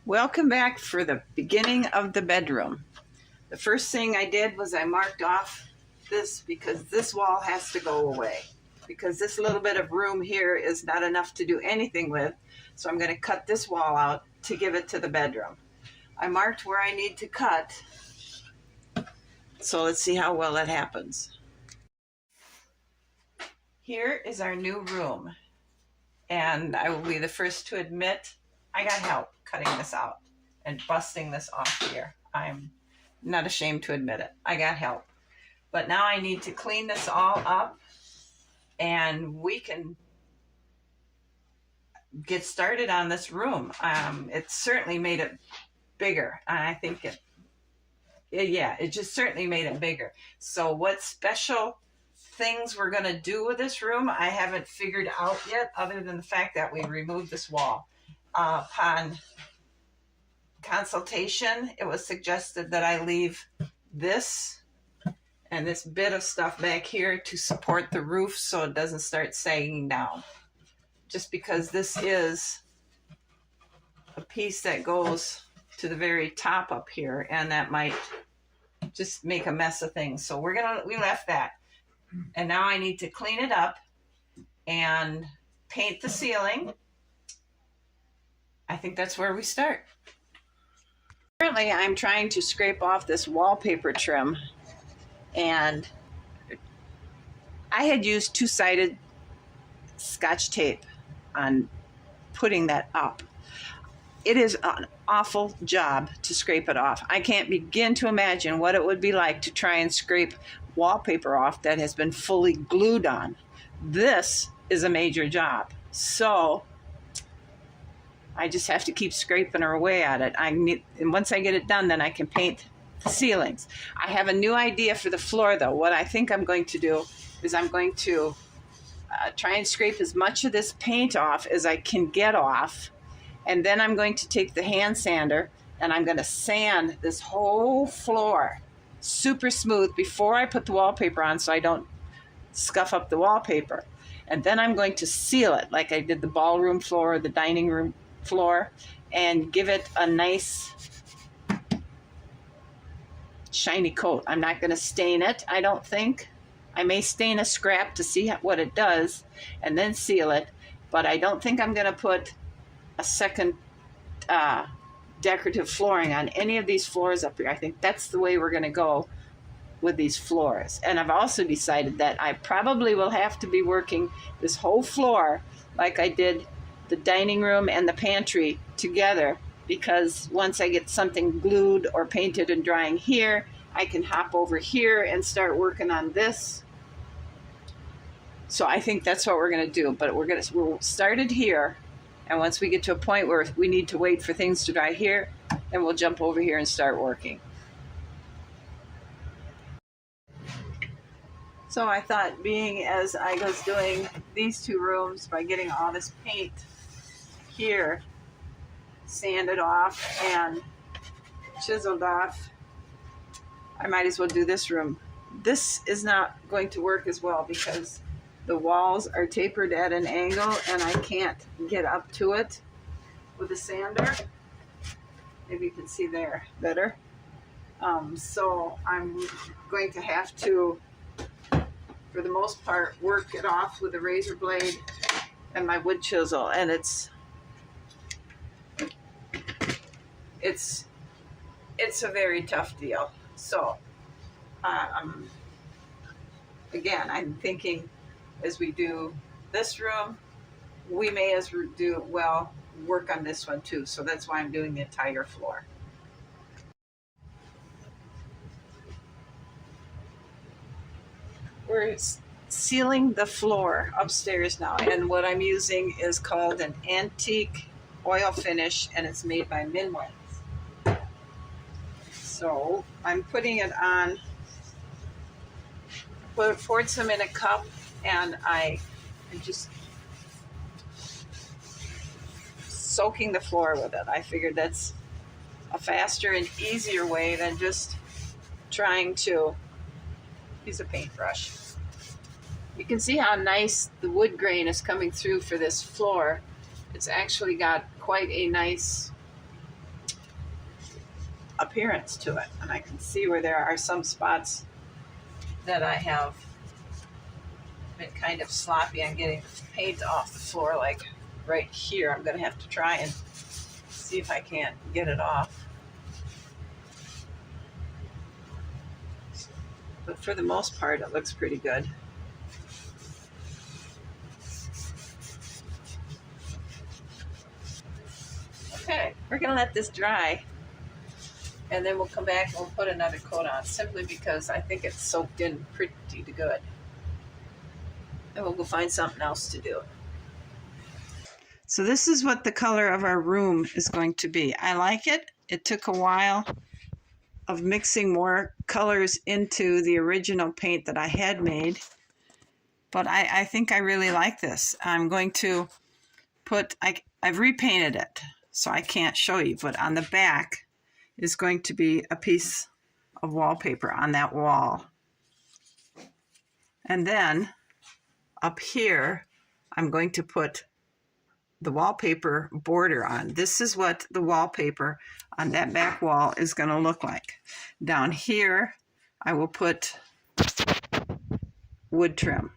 Welcome back for the beginning of the bedroom. The first thing I did was I marked off this because this wall has to go away because this little bit of room here is not enough to do anything with. So I'm going to cut this wall out to give it to the bedroom. I marked where I need to cut. So let's see how well that happens. Here is our new room. And I will be the first to admit I got help cutting this out and busting this off here. I'm not ashamed to admit it. I got help. But now I need to clean this all up and we can get started on this room. It certainly made it bigger. And I think it just certainly made it bigger. So what special things we're going to do with this room, I haven't figured out yet, other than the fact that we removed this wall. Upon consultation, it was suggested that I leave this and this bit of stuff back here to support the roof so it doesn't start sagging down. Just because this is a piece that goes to the very top up here, and that might just make a mess of things. So we left that. And now I need to clean it up and paint the ceiling. I think that's where we start. Currently, I'm trying to scrape off this wallpaper trim, and I had used two-sided Scotch tape on putting that up. It is an awful job to scrape it off. I can't begin to imagine what it would be like to try and scrape wallpaper off that has been fully glued on. This is a major job. So I just have to keep scraping away at it. And once I get it done, then I can paint the ceilings. I have a new idea for the floor, though. What I think I'm going to do is I'm going to try and scrape as much of this paint off as I can get off. And then I'm going to take the hand sander and I'm going to sand this whole floor super smooth before I put the wallpaper on so I don't scuff up the wallpaper. And then I'm going to seal it like I did the ballroom floor, the dining room floor, and give it a nice shiny coat. I'm not going to stain it, I don't think. I may stain a scrap to see what it does and then seal it, but I don't think I'm going to put a second decorative flooring on any of these floors up here. I think that's the way we're going to go with these floors. And I've also decided that I probably will have to be working this whole floor like I did the dining room and the pantry together, because once I get something glued or painted and drying here, I can hop over here and start working on this. So I think that's what we're going to do. But we'll start it here. And once we get to a point where we need to wait for things to dry here, then we'll jump over here and start working. So I thought, being as I was doing these two rooms by getting all this paint here sanded off and chiseled off, I might as well do this room. This is not going to work as well because the walls are tapered at an angle and I can't get up to it with a sander. Maybe you can see there better. So I'm going to have to, for the most part, work it off with a razor blade and my wood chisel. And it's a very tough deal. So again, I'm thinking, as we do this room, we may as well work on this one too. So that's why I'm doing the entire floor. We're sealing the floor upstairs now, and what I'm using is called an antique oil finish, and it's made by Minwins. So I'm putting it on, poured some in a cup, and I'm just soaking the floor with it. I figured that's a faster and easier way than just trying to use a paintbrush. You can see how nice the wood grain is coming through for this floor. It's actually got quite a nice appearance to it. And I can see where there are some spots that I have been kind of sloppy on getting paint off the floor, like right here. I'm going to have to try and see if I can't get it off. But for the most part, it looks pretty good. Okay, we're going to let this dry, and then we'll come back and we'll put another coat on, simply because I think it's soaked in pretty good. And we'll go find something else to do. So this is what the color of our room is going to be. I like it. It took a while of mixing more colors into the original paint that I had made, but I think I really like this. I'm going to put, I've repainted it, so I can't show you, but on the back is going to be a piece of wallpaper on that wall. And then up here, I'm going to put the wallpaper border on. This is what the wallpaper on that back wall is going to look like. Down here, I will put wood trim.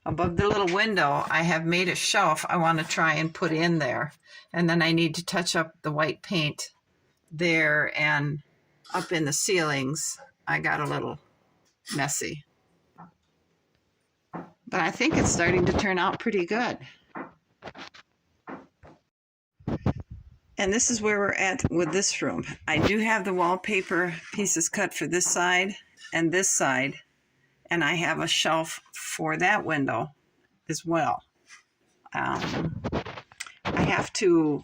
Above the little window, I have made a shelf I want to try and put in there. And then I need to touch up the white paint there, and up in the ceilings, I got a little messy. But I think it's starting to turn out pretty good. And this is where we're at with this room. I do have the wallpaper pieces cut for this side and this side, and I have a shelf for that window as well. I have to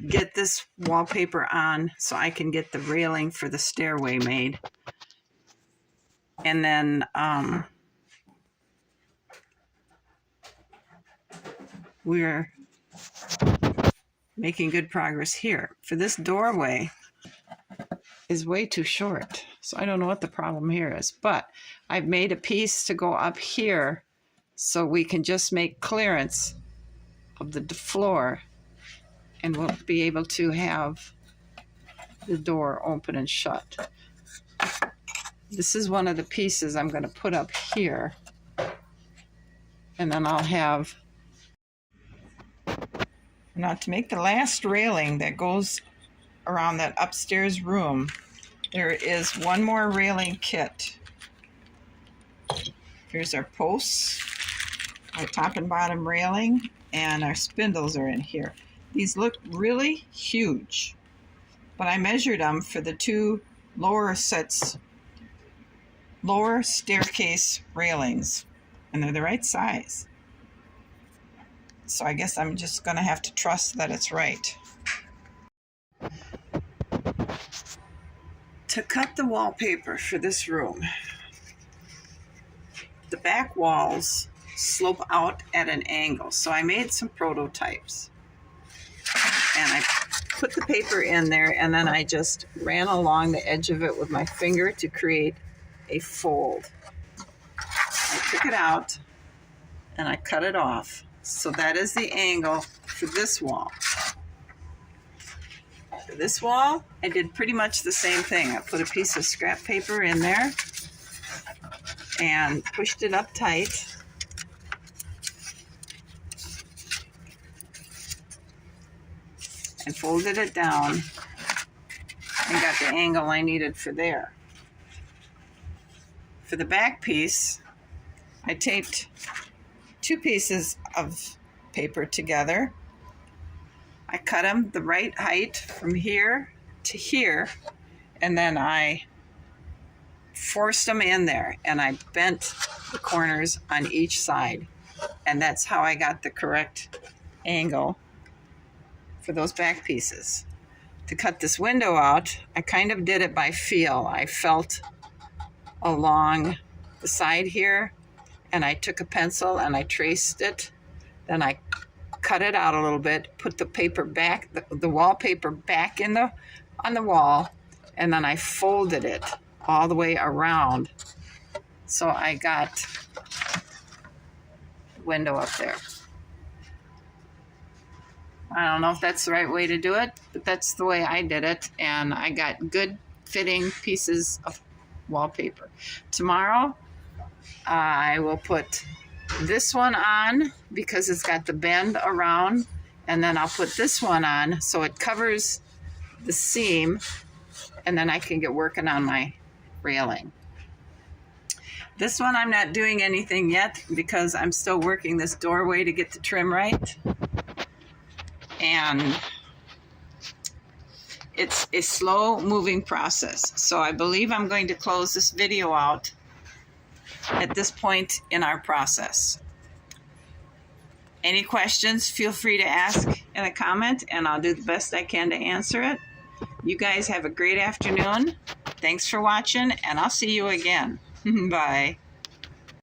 get this wallpaper on so I can get the railing for the stairway made. And then we're making good progress here. For this doorway is way too short, so I don't know what the problem here is, but I've made a piece to go up here so we can just make clearance of the floor, and we'll be able to have the door open and shut. This is one of the pieces I'm going to put up here, and then I'll have, now to make the last railing that goes around that upstairs room, there is one more railing kit. Here's our posts, our top and bottom railing, and our spindles are in here. These look really huge, but I measured them for the two lower staircase railings, and they're the right size. So I guess I'm just going to have to trust that it's right. To cut the wallpaper for this room, the back walls slope out at an angle. So I made some prototypes. And I put the paper in there, and then I just ran along the edge of it with my finger to create a fold. I took it out and I cut it off. So that is the angle for this wall. For this wall, I did pretty much the same thing. I put a piece of scrap paper in there and pushed it up tight. And folded it down and got the angle I needed for there. For the back piece, I taped two pieces of paper together. I cut them the right height from here to here, and then I forced them in there, and I bent the corners on each side, and that's how I got the correct angle for those back pieces. To cut this window out, I kind of did it by feel. I felt along the side here, and I took a pencil and I traced it. Then I cut it out a little bit, put the paper back, the wallpaper back on the wall, and then I folded it all the way around. So I got the window up there. I don't know if that's the right way to do it, but that's the way I did it. And I got good fitting pieces of wallpaper. Tomorrow, I will put this one on because it's got the bend around, and then I'll put this one on so it covers the seam, and then I can get working on my railing. This one I'm not doing anything yet because I'm still working this doorway to get the trim right. And it's a slow moving process. So I believe I'm going to close this video out at this point in our process. Any questions, feel free to ask in a comment and I'll do the best I can to answer it. You guys have a great afternoon. Thanks for watching and I'll see you again. Bye.